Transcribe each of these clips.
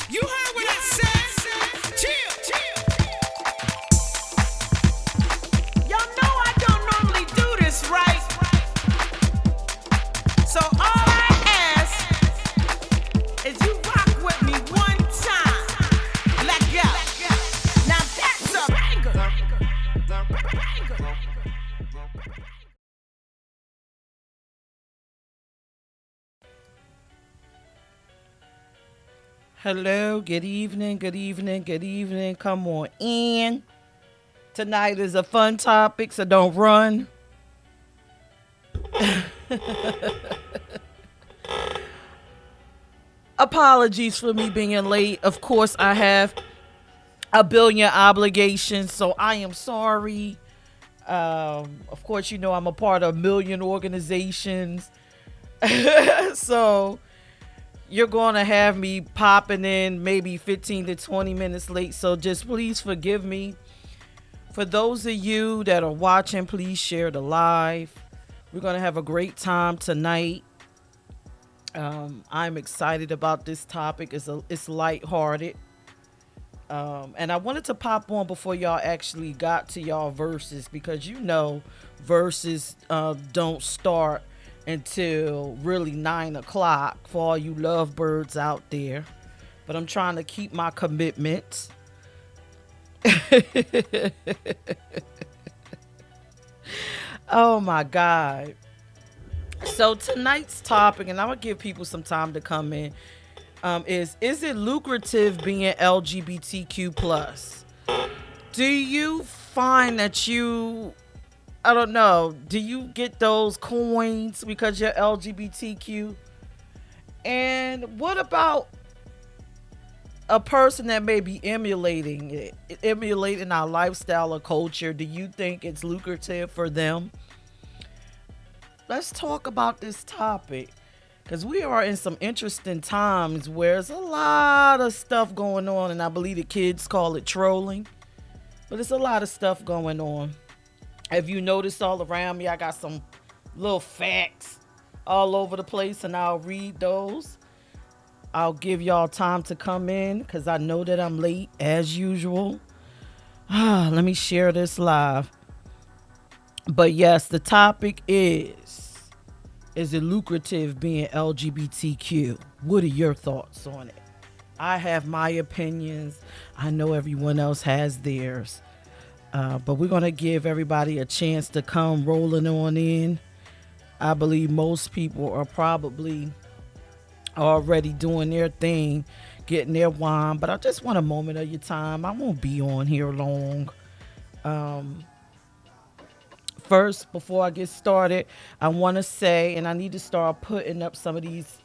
You heard what I said? Chill. Y'all know I don't normally do this, right? So all I ask is you rock with me one time. Let go. Now that's a banger. Hello, good evening. Come on in. Tonight is a fun topic, so don't run. Apologies for me being late. Of course, I have a billion obligations, so I am sorry. Of course, you know I'm a part of a million organizations. So you're going to have me popping in maybe 15 to 20 minutes late. So just please forgive me. For those of you that are watching, please share the live. We're going to have a great time tonight. I'm excited about this topic. It's lighthearted. And I wanted to pop on before y'all actually got to y'all verses, because you know verses don't start until really 9 o'clock for all you lovebirds out there. But I'm trying to keep my commitments. Oh my God. So tonight's topic, and I'm gonna give people some time to come in, is it lucrative being LGBTQ plus? Do you find that I don't know, do you get those coins because you're LGBTQ? And what about a person that may be emulating our lifestyle or culture? Do you think it's lucrative for them? Let's talk about this topic, because we are in some interesting times where there's a lot of stuff going on, and I believe the kids call it trolling, but it's a lot of stuff going on. Have you noticed all around me, I got some little facts all over the place, and I'll read those. I'll give y'all time to come in because I know that I'm late as usual. Let me share this live. But yes, the topic is it lucrative being LGBTQ? What are your thoughts on it? I have my opinions. I know everyone else has theirs. But we're going to give everybody a chance to come rolling on in. I believe most people are probably already doing their thing, getting their wine. But I just want a moment of your time. I won't be on here long. First, before I get started, I want to say, and I need to start putting up some of these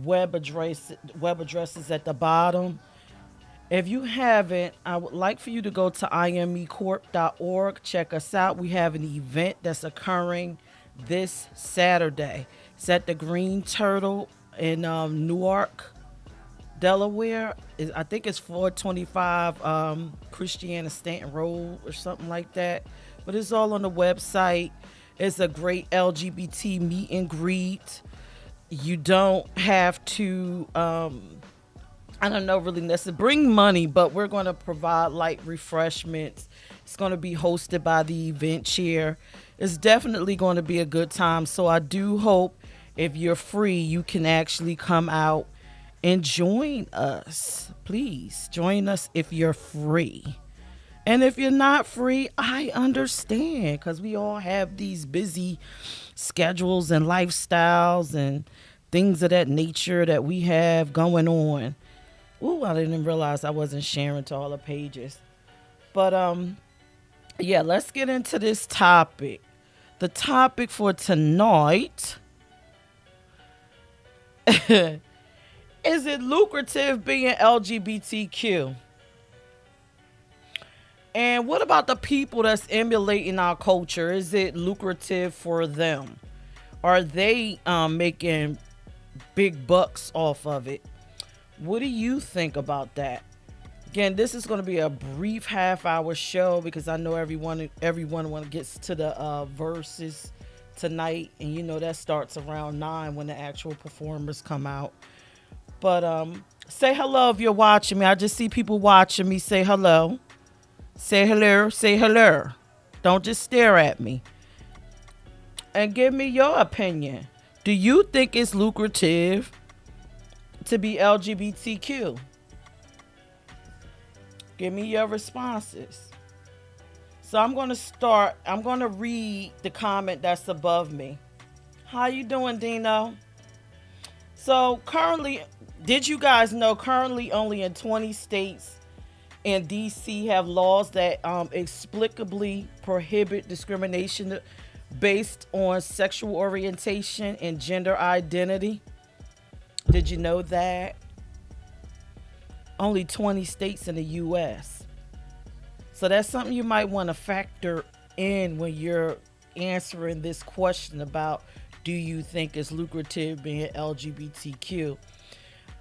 web addresses at the bottom. If you haven't, I would like for you to go to imecorp.org. Check us out. We have an event that's occurring this Saturday. It's at the Green Turtle in Newark, Delaware. I think it's 425 Christiana Stanton Road or something like that. But it's all on the website. It's a great LGBT meet and greet. You don't have to I don't know really necessarily bring money, but we're going to provide light refreshments. It's going to be hosted by the event chair. It's definitely going to be a good time. So I do hope if you're free, you can actually come out and join us. Please join us if you're free. And if you're not free, I understand, because we all have these busy schedules and lifestyles and things of that nature that we have going on. Ooh, I didn't realize I wasn't sharing to all the pages. But yeah, let's get into this topic. The topic for tonight is it lucrative being LGBTQ? And what about the people that's emulating our culture? Is it lucrative for them? Are they making big bucks off of it? What do you think about that? Again, this is going to be a brief half-hour show because I know everyone when it gets to the verses tonight, and you know that starts around 9 when the actual performers come out. But Say hello if you're watching me. I just see people watching me. Say hello. Say hello. Say hello. Don't just stare at me. And give me your opinion. Do you think it's lucrative to be LGBTQ? Give me your responses. So I'm going to start. I'm going to read the comment that's above me. How you doing, Dino? So currently, did you guys know currently only in 20 states and DC have laws that explicably prohibit discrimination based on sexual orientation and gender identity? Did you know that? Only 20 states in the US. So that's something you might want to factor in when you're answering this question about do you think it's lucrative being LGBTQ?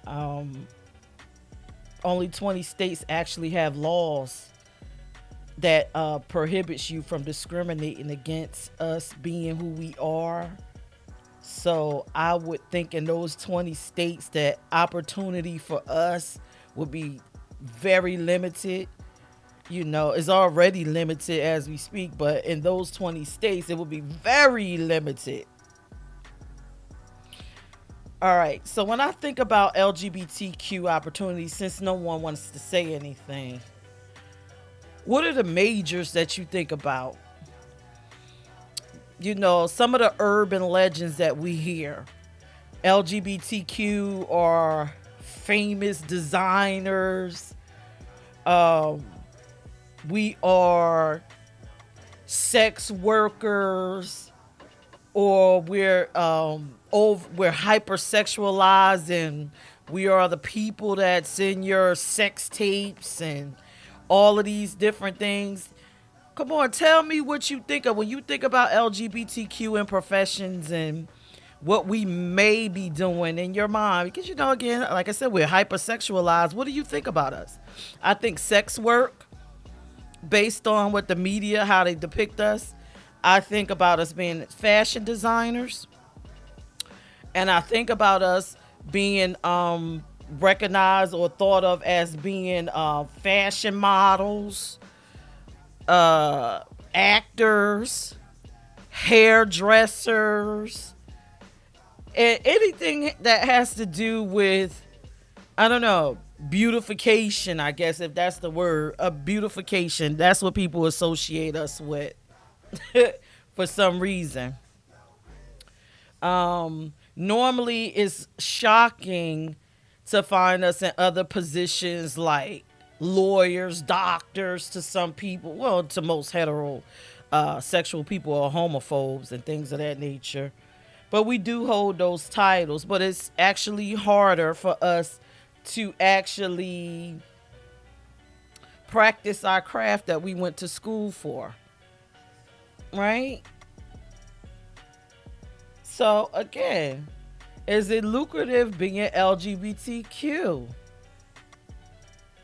Um, Only 20 states actually have laws that prohibits you from discriminating against us being who we are. So I would think in those 20 states that opportunity for us would be very limited. You know, it's already limited as we speak, but in those 20 states, it would be very limited. All right. So when I think about LGBTQ opportunities, since no one wants to say anything, what are the majors that you think about? You know, some of the urban legends that we hear. LGBTQ are famous designers. Um, we are sex workers, or we're hypersexualized, and we are the people that's in your sex tapes and all of these different things. Come on, tell me what you think of when you think about LGBTQ and professions and what we may be doing in your mind. Because, you know, again, like I said, we're hypersexualized. What do you think about us? I think sex work, based on what the media, how they depict us, I think about us being fashion designers. And I think about us being recognized or thought of as being fashion models, actors, hairdressers, and anything that has to do with, I don't know, beautification, I guess, if that's the word, a beautification. That's what people associate us with for some reason. Normally, it's shocking to find us in other positions like lawyers, doctors to some people. Well, to most hetero sexual people are homophobes and things of that nature. But we do hold those titles. But it's actually harder for us to actually practice our craft that we went to school for. Right? So, again, is it lucrative being LGBTQ?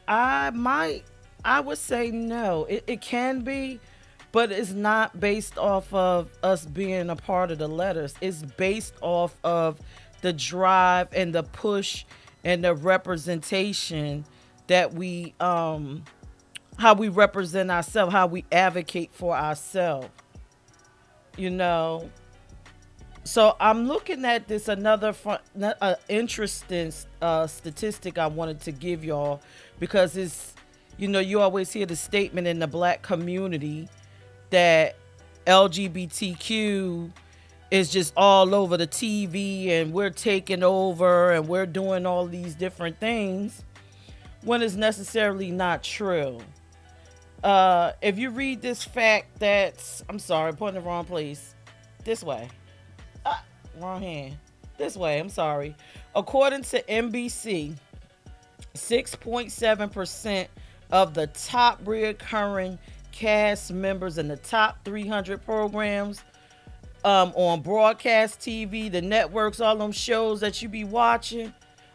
I might, I would say no. It can be, but it's not based off of us being a part of the letters. It's based off of the drive and the push and the representation that how we represent ourselves, how we advocate for ourselves. You know, so I'm looking at this another interesting statistic I wanted to give y'all because it's, you know, you always hear the statement in the black community that LGBTQ is just all over the TV and we're taking over and we're doing all these different things when it's necessarily not true. If you read this fact that's, I'm sorry, pointing the wrong place. This way. Wrong hand. This way, I'm sorry. According to NBC, 6.7% of the top reoccurring cast members in the top 300 programs on broadcast TV, the networks, all them shows that you be watching,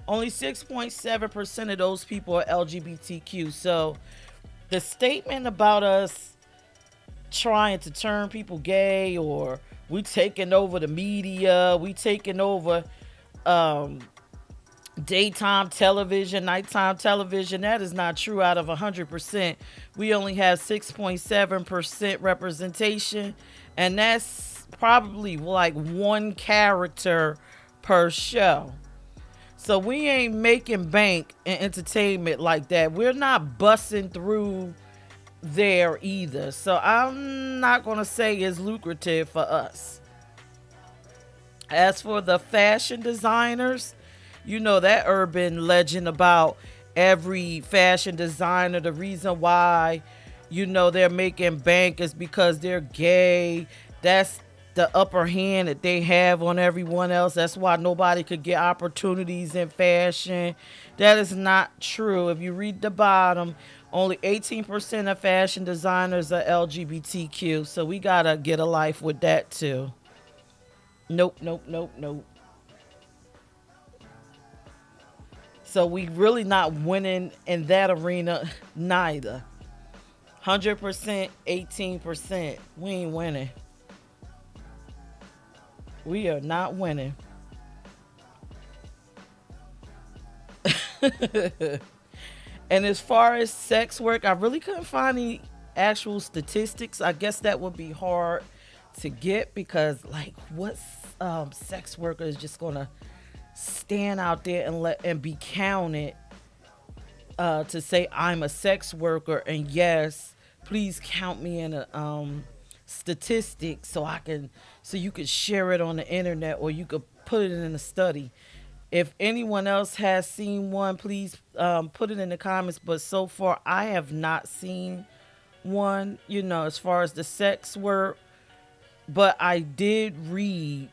only 6.7% of those people are LGBTQ. So the statement about us trying to turn people gay or we taking over the media, we taking over Daytime television, nighttime television, that is not true. Out of 100%, we only have 6.7% representation, and that's probably like one character per show. So we ain't making bank in entertainment like that. We're not busting through there either. So I'm not going to say it's lucrative for us. As for the fashion designers, you know that urban legend about every fashion designer. The reason why, they're making bank is because they're gay. That's the upper hand that they have on everyone else. That's why nobody could get opportunities in fashion. That is not true. If you read the bottom, only 18% of fashion designers are LGBTQ. So we got to get a life with that too. Nope, nope, nope, nope. So we really not winning in that arena neither. 100%, 18%. We ain't winning. We are not winning. And as far as sex work, I really couldn't find any actual statistics. I guess that would be hard to get because, like, what sex worker is just gonna stand out there and let and be counted to say I'm a sex worker and yes, please count me in a statistic so I can so you could share it on the internet or you could put it in a study. If anyone else has seen one, please put it in the comments. But so far, I have not seen one. As far as the sex work, but I did read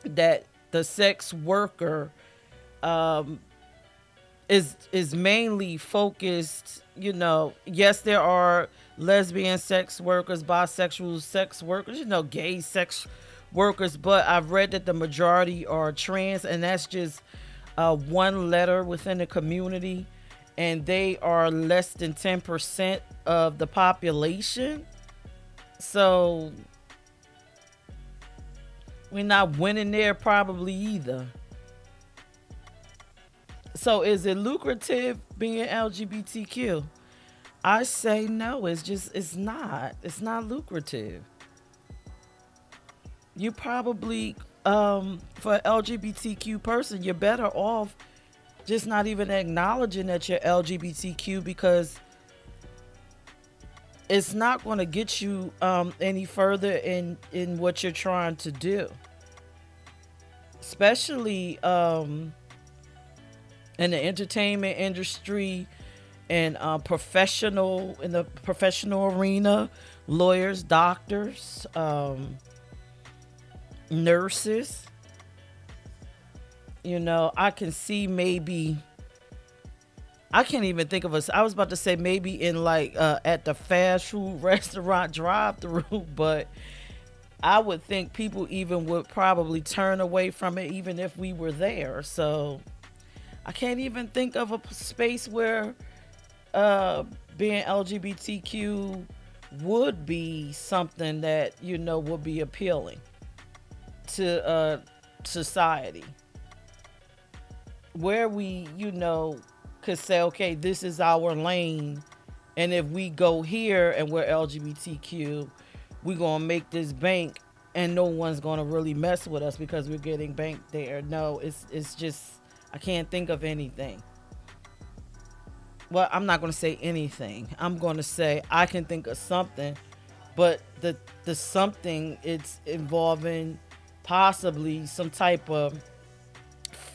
that the sex worker um, is mainly focused. Yes, there are lesbian sex workers, bisexual sex workers, gay sex workers, but I've read that the majority are trans, and that's just one letter within the community, and they are less than 10% of the population. So we're not winning there probably either. So is it lucrative being LGBTQ? I say no. It's not. It's not lucrative. You probably for an LGBTQ person, you're better off just not even acknowledging that you're LGBTQ because it's not going to get you any further in what you're trying to do, especially in the entertainment industry and professional in the professional arena, lawyers, doctors, nurses. I can see maybe I can't even think of us. I was about to say maybe in like at the fast food restaurant drive through, but I would think people even would probably turn away from it even if we were there. So I can't even think of a space where being LGBTQ would be something that would be appealing to society, where we could say, okay, this is our lane, and if we go here and we're LGBTQ, we're gonna make this bank, and no one's gonna really mess with us because we're getting bank there. No, it's just I can't think of anything. Well, I'm not gonna say anything. I'm gonna say I can think of something, but the something it's involving possibly some type of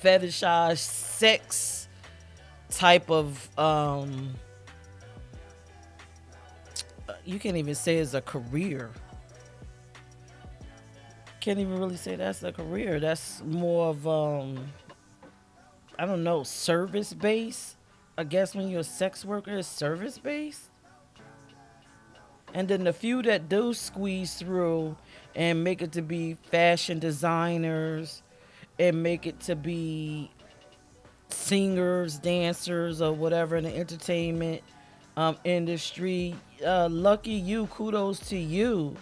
fetishized sex type of you can't even say it's a career. Can't even really say that's a career. That's more of I don't know, service based. I guess when you're a sex worker, it's service based. And then the few that do squeeze through and make it to be fashion designers and make it to be singers, dancers, or whatever in the entertainment industry. Lucky you, kudos to you.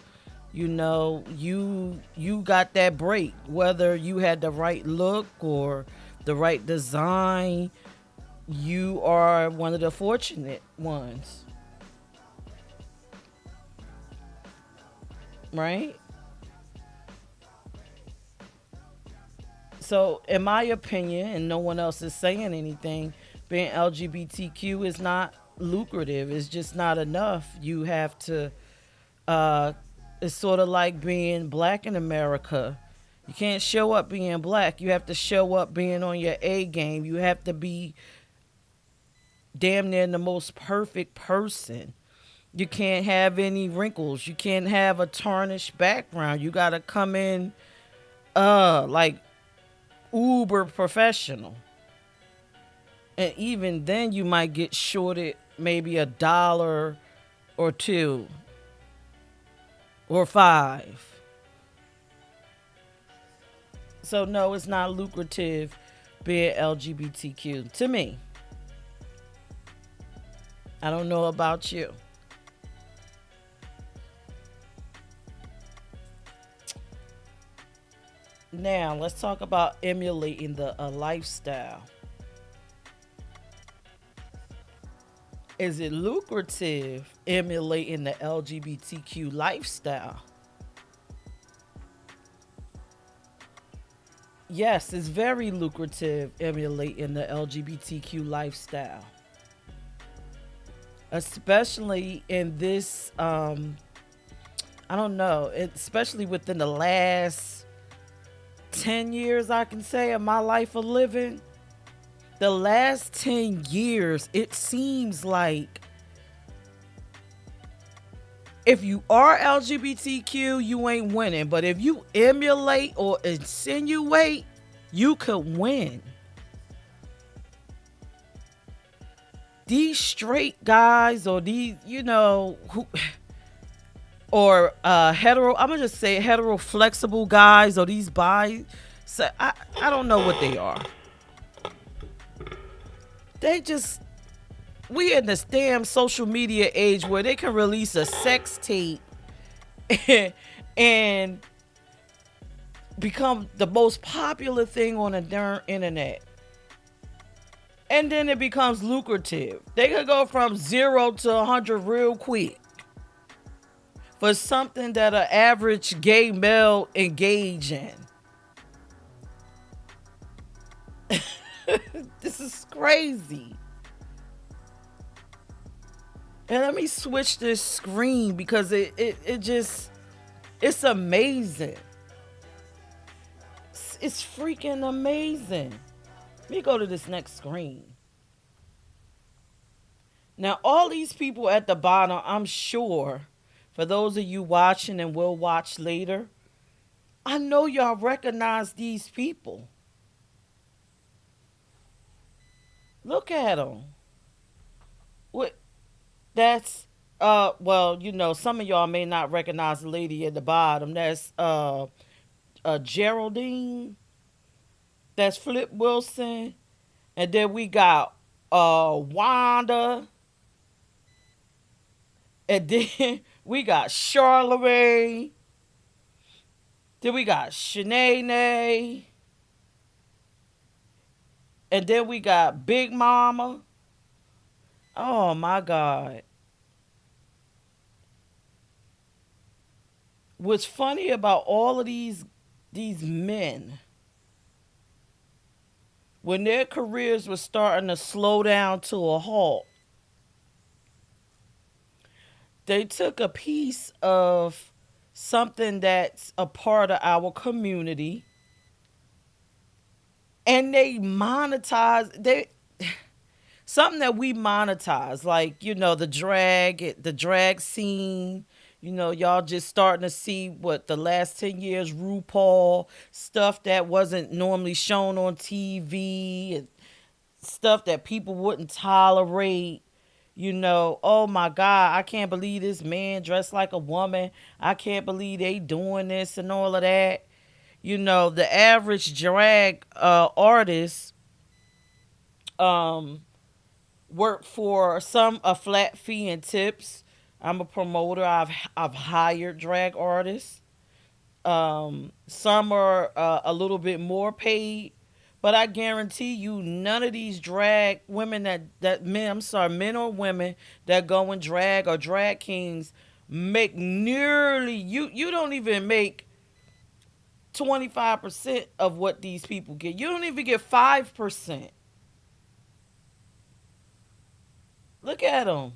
You got that break, whether you had the right look or the right design, you are one of the fortunate ones, right? So, in my opinion, and no one else is saying anything, being LGBTQ is not lucrative. It's just not enough. You have to, uh, it's sort of like being black in America. You can't show up being black. You have to show up being on your A game. You have to be damn near the most perfect person. You can't have any wrinkles. You can't have a tarnished background. You got to come in like uber professional. And even then you might get shorted maybe $1 or two or five. So no, it's not lucrative being LGBTQ to me. I don't know about you. Now let's talk about emulating the lifestyle. Is it lucrative emulating the LGBTQ lifestyle? Yes, it's very lucrative emulating the LGBTQ lifestyle, especially in this. I don't know, especially within the last 10 years, I can say, of my life of living. The last 10 years, it seems like if you are LGBTQ, you ain't winning. But if you emulate or insinuate, you could win. These straight guys or these, who or hetero, I'm gonna just say hetero flexible guys or these bi, so I don't know what they are. They just, we in this damn social media age where they can release a sex tape and become the most popular thing on the darn internet. And then it becomes lucrative. They could go from 0 to 100 real quick for something that an average gay male engage in. This is crazy. And let me switch this screen because it just, it's amazing. It's freaking amazing. Let me go to this next screen. Now, all these people at the bottom, I'm sure, for those of you watching and will watch later, I know y'all recognize these people. Look at them. What? That's well, some of y'all may not recognize the lady at the bottom. That's Geraldine. That's Flip Wilson. And then we got Wanda. And then we got Charlemagne. Then we got Shanae. And then we got Big Mama. Oh my God. What's funny about all of these men, when their careers were starting to slow down to a halt, they took a piece of something that's a part of our community and they monetize something that we monetize, like the drag scene. Y'all just starting to see what the last 10 years RuPaul stuff that wasn't normally shown on TV and stuff that people wouldn't tolerate. Oh my God, I can't believe this man dressed like a woman. I can't believe they doing this and all of that. The average drag artist work for some a flat fee and tips. I'm a promoter. I've hired drag artists. Some are a little bit more paid, But I guarantee you, none of these drag women that men, I'm sorry, men or women that go in drag or drag kings make nearly you don't even make 25% of what these people get. You don't even get 5%. Look at them.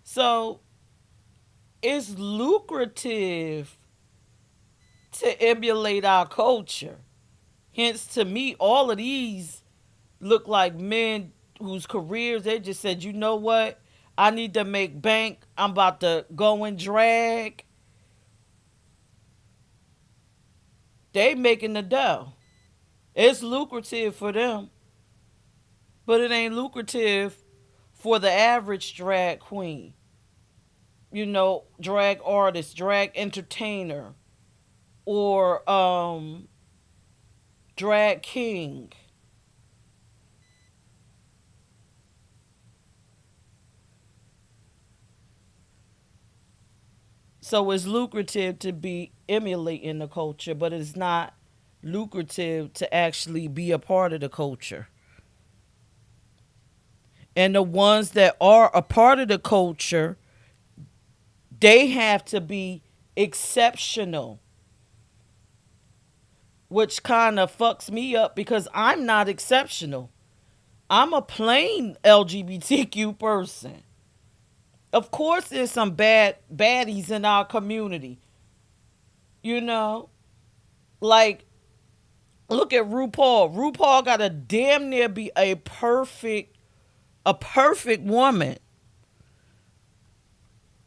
So it's lucrative to emulate our culture. Hence, to me, all of these look like men whose careers they just said, you know what? I need to make bank. I'm about to go and drag. They making the dough. It's lucrative for them, but it ain't lucrative for the average drag queen. Drag artist, drag entertainer, or drag king. So it's lucrative to be emulating the culture, but it's not lucrative to actually be a part of the culture. And the ones that are a part of the culture, they have to be exceptional, which kind of fucks me up because I'm not exceptional. I'm a plain LGBTQ person. Of course, there's some baddies in our community. You know, like look at RuPaul. RuPaul got to damn near be a perfect woman,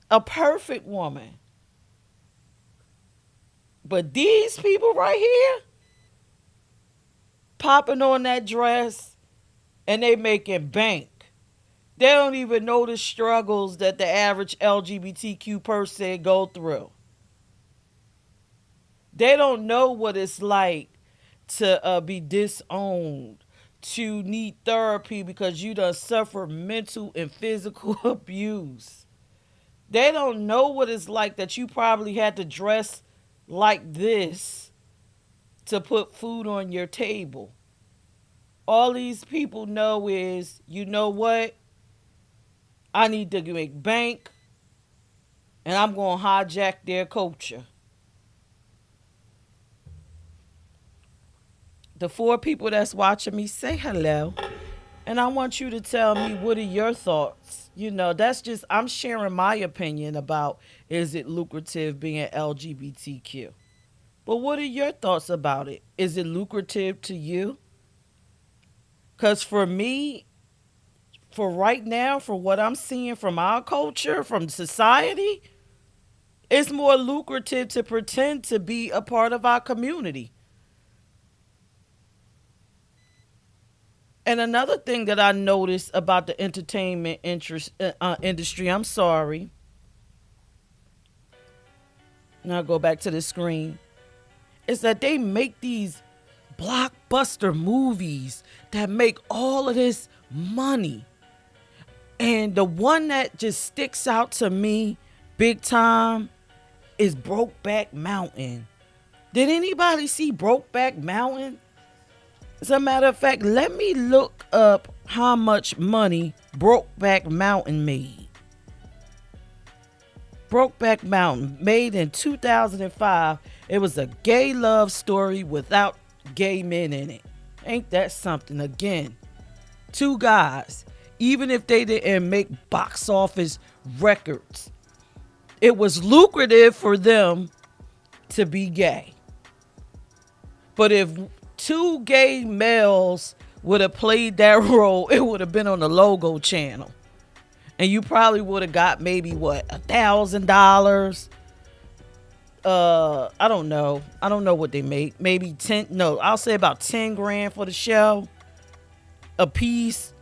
a perfect woman. But these people right here popping on that dress and they making bank. They don't even know the struggles that the average LGBTQ person go through. They don't know what it's like to be disowned, to need therapy because you done suffer mental and physical abuse. They don't know what it's like that you probably had to dress like this to put food on your table. All these people know is, you know what? I need to make bank and I'm going to hijack their culture. The four people that's watching me, say hello. And I want you to tell me, what are your thoughts? That's just, I'm sharing my opinion about, is it lucrative being LGBTQ? But what are your thoughts about it? Is it lucrative to you? Because for me, for right now, for what I'm seeing from our culture, from society, it's more lucrative to pretend to be a part of our community. And another thing that I noticed about the entertainment industry, I'm sorry. Now go back to the screen. Is that they make these blockbuster movies that make all of this money. And the one that just sticks out to me big time is Brokeback Mountain. Did anybody see Brokeback Mountain? As a matter of fact, let me look up how much money Brokeback Mountain made. Brokeback Mountain, made in 2005. It was a gay love story without gay men in it. Ain't that something? Again, two guys, even if they didn't make box office records, it was lucrative for them to be gay. But if two gay males would have played that role, it would have been on the Logo channel. And you probably would have got maybe what, $1,000. I don't know. I don't know what they make. Maybe 10. No, I'll say about 10 grand for the show. A piece.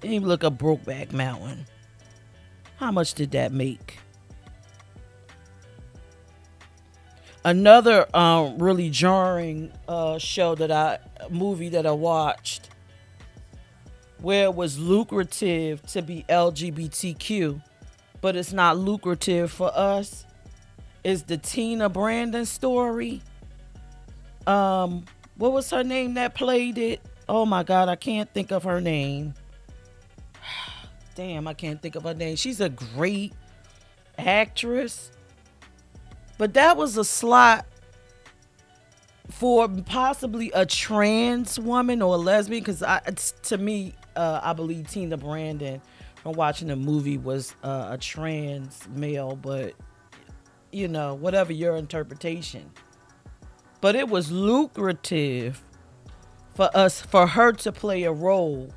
Let me look up Brokeback Mountain. How much did that make? Another really jarring movie that I watched, where it was lucrative to be LGBTQ, but it's not lucrative for us, is the Tina Brandon story. Um, what was her name that played it? Oh my God, I can't think of her name. Damn, I can't think of her name. She's a great actress. But that was a slot for possibly a trans woman or a lesbian, because to me, I believe Tina Brandon from watching the movie was a trans male, but whatever your interpretation. But it was lucrative for her to play a role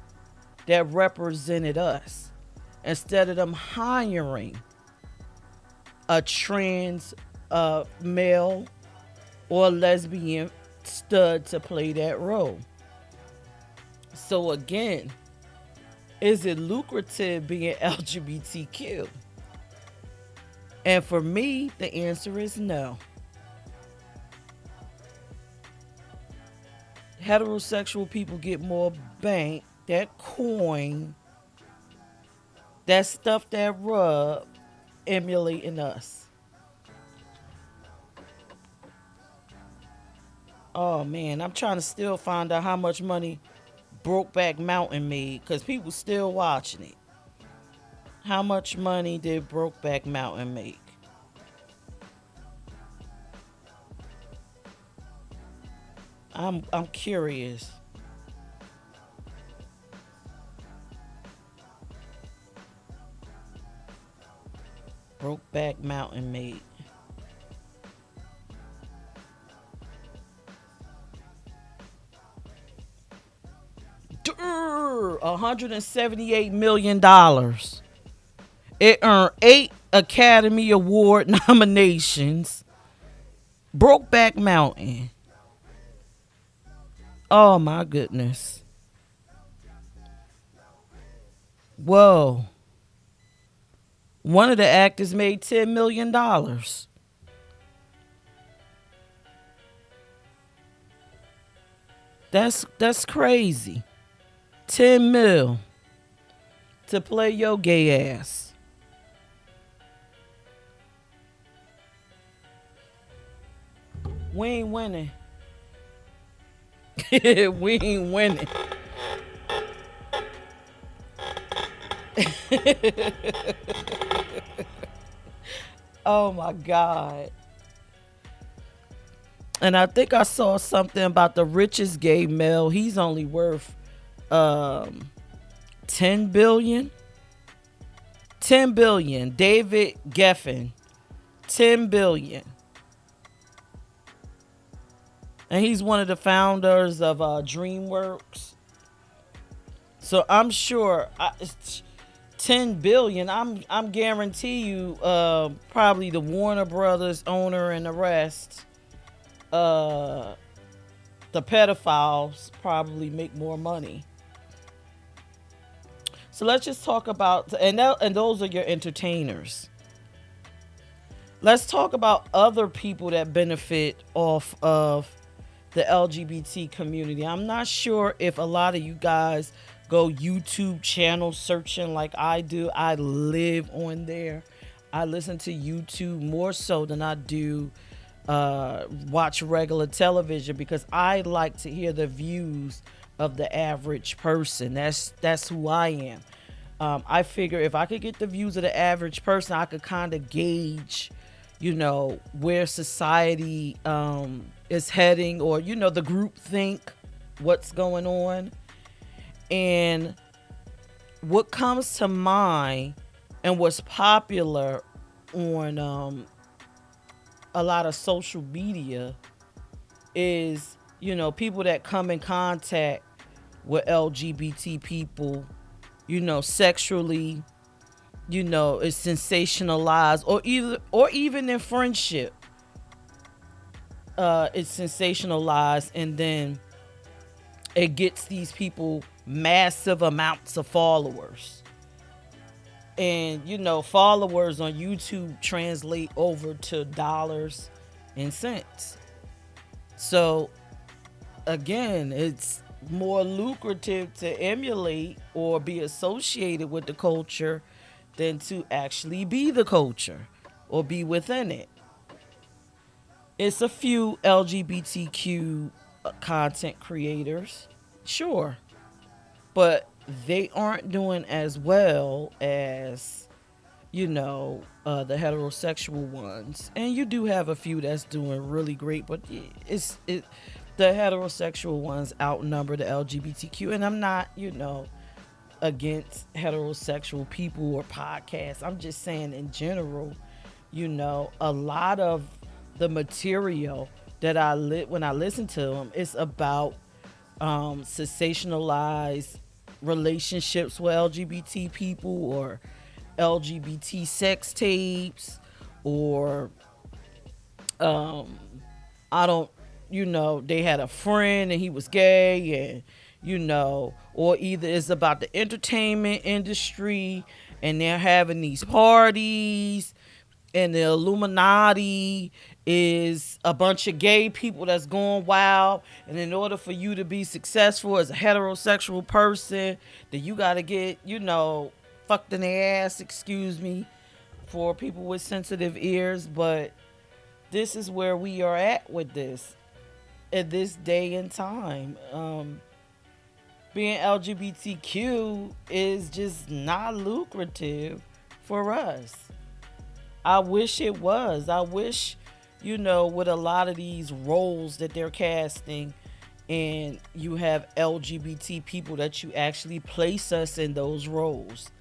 that represented us instead of them hiring a trans male or lesbian stud to play that role. So again, is it lucrative being LGBTQ? And for me, the answer is no. Heterosexual people get more bank, that coin, that stuff that rub, emulating us. Oh man, I'm trying to still find out how much money Brokeback Mountain made because people still watching it. How much money did Brokeback Mountain make? I'm curious. Brokeback Mountain made. $178 million. It earned 8 Academy Award nominations. Brokeback Mountain. Oh my goodness. Whoa. One of the actors made $10 million. That's crazy. 10 mil to play your gay ass. We ain't winning. We ain't winning. Oh my God. And I think I saw something about the richest gay male. He's only worth um 10 billion. 10 billion. David Geffen. 10 billion. And he's one of the founders of DreamWorks. So I'm sure 10 billion. I'm guarantee you probably the Warner Brothers owner and the rest, uh the pedophiles probably make more money. So let's just talk about and those are your entertainers. Let's talk about other people that benefit off of the LGBT community. I'm not sure if a lot of you guys go YouTube channel searching like I do. I live on there. I listen to YouTube more so than I do watch regular television because I like to hear the views of the average person. That's who I am. I figure if I could get the views of the average person, I could kind of gauge, where society is heading, or the group think what's going on. And what comes to mind and what's popular on a lot of social media is, people that come in contact with LGBT people, sexually, is sensationalized, or even in friendship, it's sensationalized, and then it gets these people massive amounts of followers. And followers on YouTube translate over to dollars and cents. So again, it's more lucrative to emulate or be associated with the culture than to actually be the culture or be within it. It's a few LGBTQ content creators, sure, but they aren't doing as well as the heterosexual ones. And you do have a few that's doing really great, but the heterosexual ones outnumber the LGBTQ. And I'm not against heterosexual people or podcasts. I'm just saying in general, a lot of the material that when I listen to them, it's about sensationalized relationships with LGBT people, or LGBT sex tapes, or um, I don't, they had a friend and he was gay, and or either it's about the entertainment industry and they're having these parties, and the Illuminati is a bunch of gay people that's going wild. And in order for you to be successful as a heterosexual person, then you got to get, fucked in the ass, excuse me, for people with sensitive ears. But this is where we are at with this at this day and time. Being LGBTQ is just not lucrative for us. I wish it was. I wish, with a lot of these roles that they're casting, and you have LGBT people, that you actually place us in those roles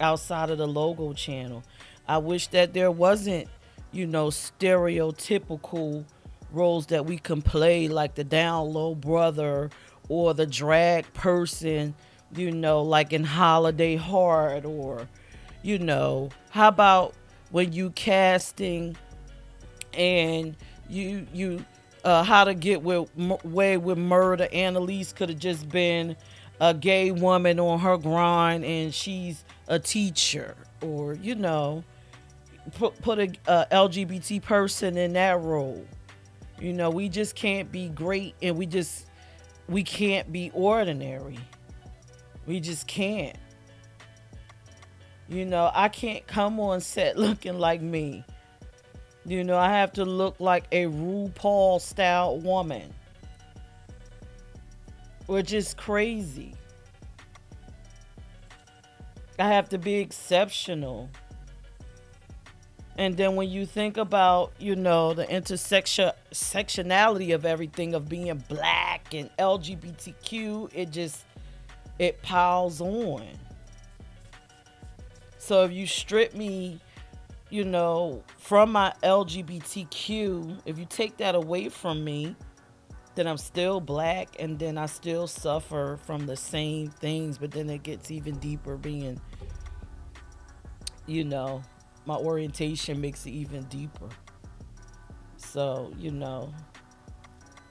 outside of the logo channel. I wish that there wasn't, stereotypical roles that we can play, like the down low brother or the drag person, like in Holiday Heart, or, how about when you casting and you How to Get Away with Murder, Annalise could have just been a gay woman on her grind and she's a teacher, or put a LGBT person in that role. We just can't be great, and we can't be ordinary. We just can't. I can't come on set looking like me. I have to look like a RuPaul style woman, which is crazy. I have to be exceptional. And then when you think about, the intersectionality of everything, of being black and LGBTQ, it piles on. So if you strip me, from my LGBTQ, if you take that away from me, then I'm still black, and then I still suffer from the same things. But then it gets even deeper, being, you know, my orientation makes it even deeper. So,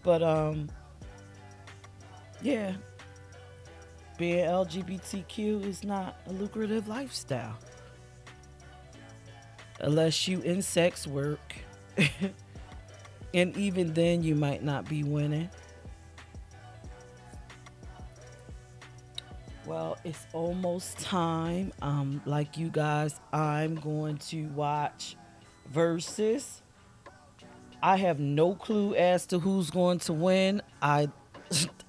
but yeah, being LGBTQ is not a lucrative lifestyle unless you in sex work. And even then you might not be winning. Well, it's almost time. Like you guys, I'm going to watch Versus. I have no clue as to who's going to win. I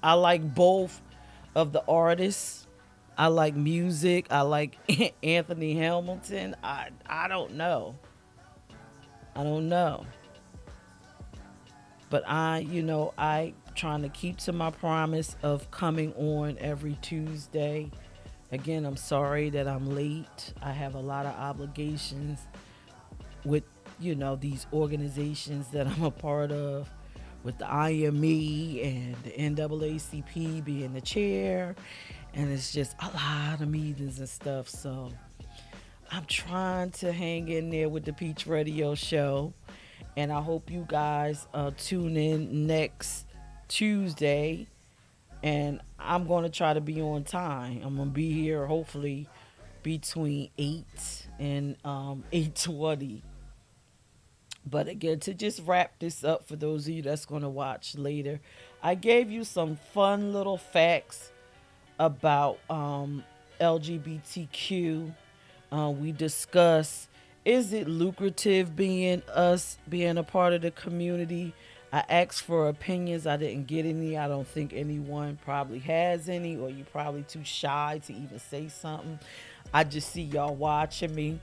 like both of the artists. I like music. I like Anthony Hamilton. I don't know. I don't know. But I trying to keep to my promise of coming on every Tuesday. Again, I'm sorry that I'm late. I have a lot of obligations with, these organizations that I'm a part of, with the IME and the NAACP being the chair. And it's just a lot of meetings and stuff. So I'm trying to hang in there with the Peach Radio Show. And I hope you guys tune in next Tuesday. And I'm going to try to be on time. I'm going to be here hopefully between 8 and 8:20. But again, to just wrap this up for those of you that's going to watch later, I gave you some fun little facts about LGBTQ. We discuss Is it lucrative being us, being a part of the community? I asked for opinions. I didn't get any. I don't think anyone probably has any, or you probably too shy to even say something. I just see y'all watching me.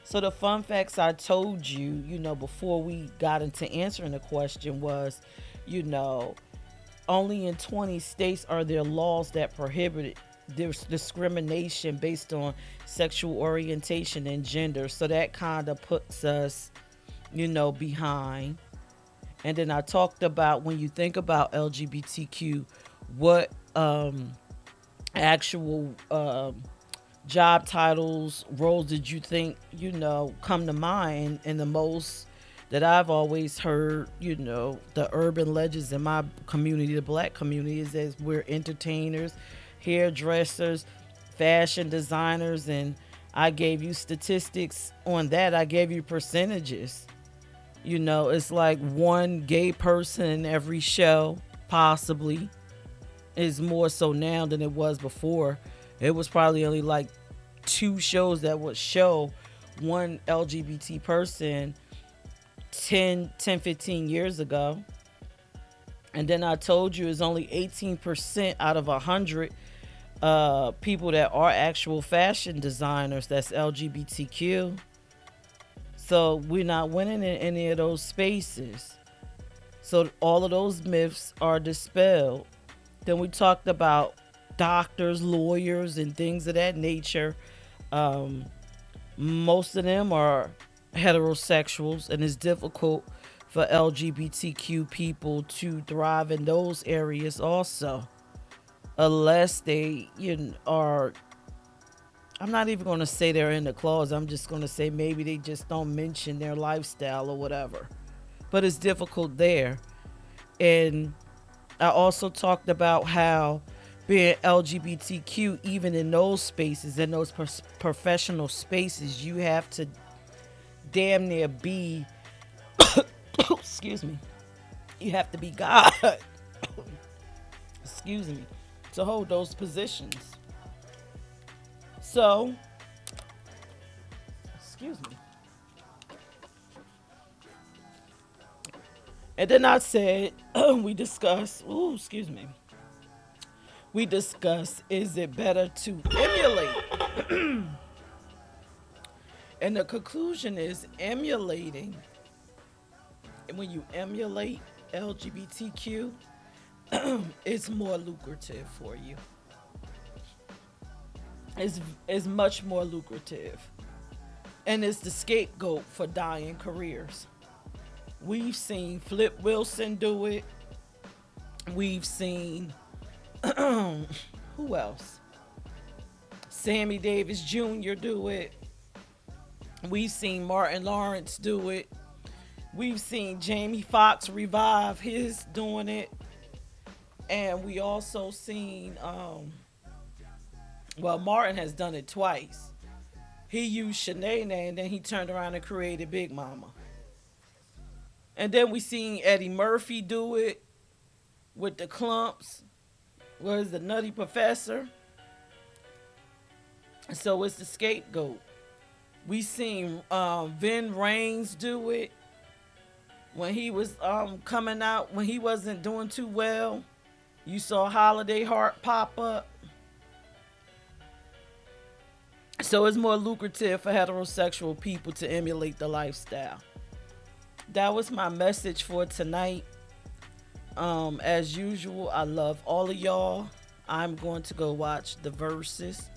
So the fun facts I told you, before we got into answering the question was, you know, only in 20 states are there laws that prohibit discrimination based on sexual orientation and gender. So that kind of puts us, behind. And then I talked about when you think about LGBTQ, what actual job titles, roles did you think, come to mind? And the most that I've always heard, the urban legends in my community, the black community, is that we're entertainers, hairdressers, fashion designers, and I gave you statistics on that. I gave you percentages. It's like one gay person in every show, possibly, is more so now than it was before. It was probably only like two shows that would show one LGBT person 15 years ago. And then I told you it's only 18% out of 100 people that are actual fashion designers that's LGBTQ. So we're not winning in any of those spaces. So all of those myths are dispelled. Then we talked about doctors, lawyers, and things of that nature. Most of them are heterosexuals, and it's difficult for LGBTQ people to thrive in those areas also, unless they are. I'm not even going to say they're in the closet. I'm just going to say maybe they just don't mention their lifestyle or whatever. But it's difficult there. And I also talked about how being LGBTQ, even in those spaces, in those professional spaces, you have to damn near be, excuse me, you have to be God, excuse me, to hold those positions. So, excuse me. And then I said, we discussed, excuse me. We discussed, is it better to emulate? And the conclusion is emulating. And when you emulate LGBTQ, it's more lucrative for you. It's much more lucrative. And it's the scapegoat for dying careers. We've seen Flip Wilson do it. We've seen who else? Sammy Davis Jr. do it. We've seen Martin Lawrence do it. We've seen Jamie Foxx revive his doing it. And we also seen Martin has done it twice. He used Shanae and then he turned around and created Big Mama. And then we seen Eddie Murphy do it with the Clumps. Was the Nutty Professor? So it's the scapegoat. We seen Vin Raines do it when he was coming out, when he wasn't doing too well. You saw Holiday Heart pop up. So it's more lucrative for heterosexual people to emulate the lifestyle. That was my message for tonight. As usual, I love all of y'all. I'm going to go watch the verses.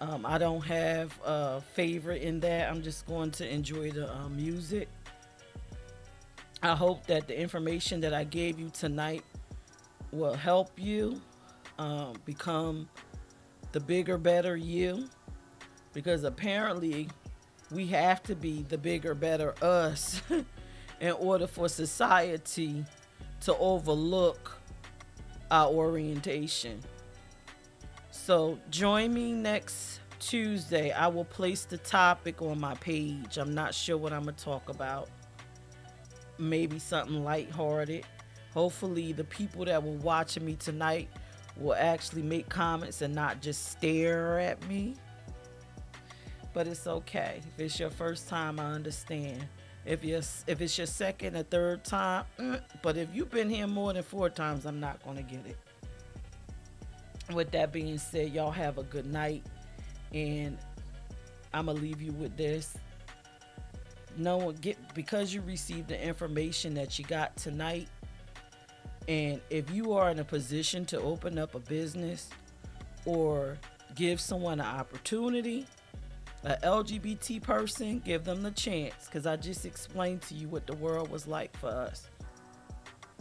I don't have a favorite in that. I'm just going to enjoy the music. I hope that the information that I gave you tonight will help you become the bigger, better you. Because apparently we have to be the bigger, better us in order for society to overlook our orientation. So join me next Tuesday. I will place the topic on my page. I'm not sure what I'm going to talk about. Maybe something lighthearted. Hopefully the people that were watching me tonight will actually make comments and not just stare at me. but it's okay. If it's your first time, I understand. If it's your second or third time, but if you've been here more than 4 times, I'm not gonna get it. With that being said, y'all have a good night, and I'm gonna leave you with this. No one get because you received the information that you got tonight, and if you are in a position to open up a business or give someone an opportunity, a LGBT person, give them the chance. Because I just explained to you what the world was like for us.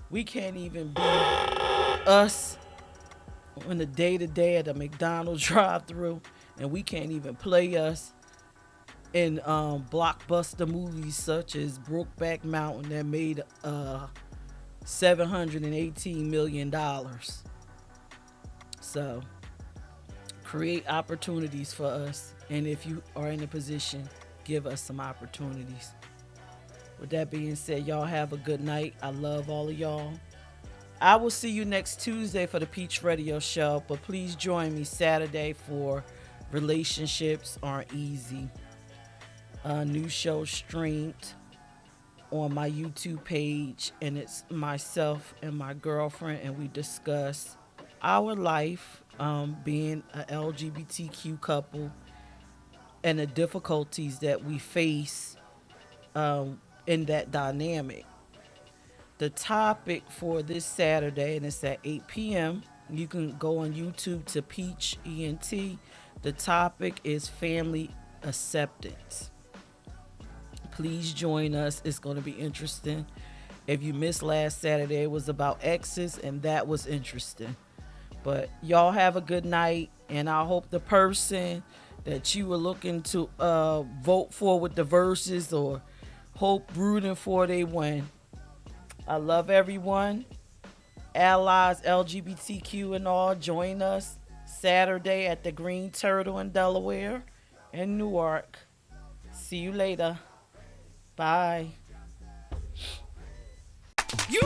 We can't even be us on the day to day at a McDonald's drive through, and we can't even play us in blockbuster movies such as Brokeback Mountain that made $718 million. So create opportunities for us, and if you are in a position, give us some opportunities. With that being said, y'all have a good night. I love all of y'all. I will see you next Tuesday for the Peach Radio Show, but please join me Saturday for Relationships Aren't Easy. A new show streamed on my YouTube page, and it's myself and my girlfriend, and we discuss our life being a LGBTQ couple and the difficulties that we face in that dynamic. The topic for this Saturday, and it's at 8 p.m. You can go on YouTube to Peach ENT. The topic is family acceptance. Please join us. It's going to be interesting. If you missed last Saturday, it was about exes, and that was interesting. But y'all have a good night, and I hope the person that you were looking to vote for with the verses or hope rooting for, they win. I love everyone. Allies, LGBTQ and all, join us Saturday at the Green Turtle in Delaware and Newark. See you later. Bye. You